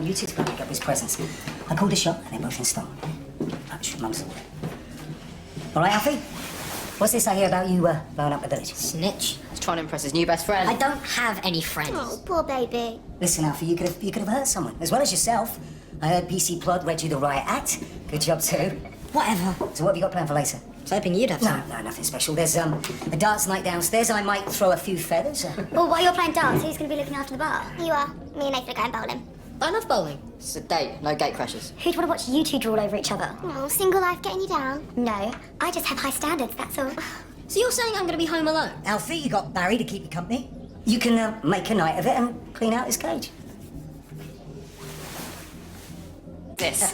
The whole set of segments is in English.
want you two to go pick up his presents. I called a shop and they're both in stock. Mum's order. All right, Alfie? What's this I hear about you blowing up the village? Snitch. He's trying to impress his new best friend. I don't have any friends. Oh, poor baby. Listen, Alfie, you could have hurt someone, as well as yourself. I heard PC Plod read you the riot act. Good job, too. Whatever. So what have you got planned for later? I was hoping you'd have some. No, nothing special. There's a darts night downstairs. I might throw a few feathers. Well, while you're playing darts, who's going to be looking after the bar? You are. Me and Nathan are going bowling. I love bowling. It's a date, no gate crashes. Who'd want to watch you two drool over each other? Oh, single life getting you down? No, I just have high standards, that's all. So you're saying I'm going to be home alone? Alfie, you got Barry to keep you company. You can make a night of it and clean out his cage. This.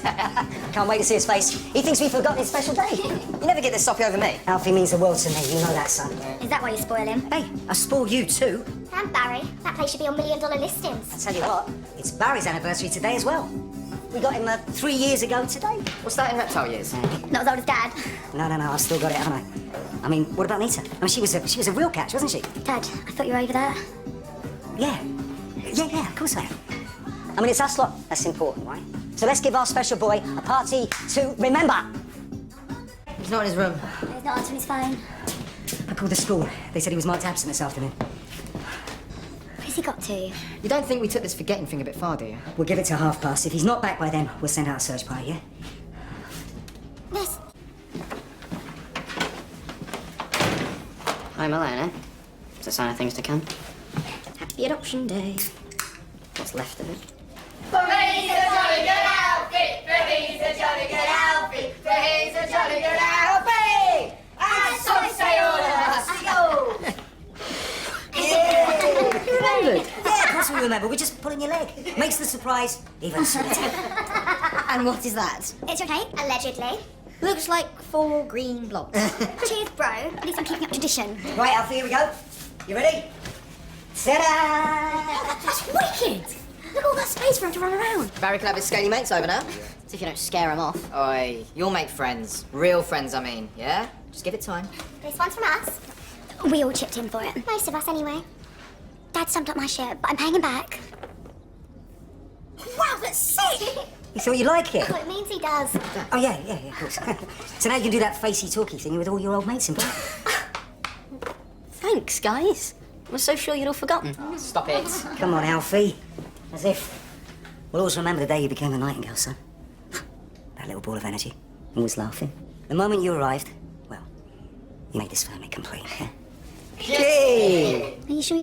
Can't wait to see his face. He thinks we've forgotten his special day. You never get this soppy over me. Alfie means the world to me. You know that, son. Is that why you spoil him? Hey, I spoil you too. And Barry, that place should be on $1 million listings. I tell you what, it's Barry's anniversary today as well. We got him 3 years ago today. What's that in reptile years? Not as old as Dad. No, I've still got it, haven't I? I mean, what about Nita? I mean, she was a real catch, wasn't she? Dad, I thought you were over there. Yeah, of course I am. I mean, it's us lot that's important, right? So let's give our special boy a party to remember. He's not in his room. He's not answering his phone. I called the school. They said he was marked absent this afternoon. Where's he got to? You don't think we took this forgetting thing a bit far, do you? We'll give it till past. If he's not back by then, we'll send out a search party, yeah? Yes. Home alone, eh? It's a sign of things to come. Happy adoption day. What's left of it. For he's a jolly good outfit, for he's a jolly good outfit, for he's a jolly good outfit. And so say all of us, yo! You remembered? Yeah, of course we remember. We're just pulling your leg. Makes the surprise even sweeter. And what is that? It's your cake, allegedly. Looks like 4 green blobs. Cheers, bro. At least I'm keeping up tradition. Right, Alfie, here we go. You ready? Ta-da! That's wicked! Look at all that space for him to run around. Barry can have his scaly mates over now. As if you don't scare them off. Oi, you'll make friends. Real friends, I mean, yeah? Just give it time. This one's from us. We all chipped in for it. Most of us, anyway. Dad stumped up my shit, but I'm paying him back. Wow, that's sick! You thought you like it? Oh, it means he does. Oh, yeah, of course. So now you can do that facey talky thing with all your old mates involved. Thanks, guys. I was so sure you'd all forgotten. Stop it. Come on, Alfie. As if. We'll always remember the day you became a nightingale, son. That little ball of energy. Always laughing. The moment you arrived, well, you made this family complete, yeah? Yay! Are you sure?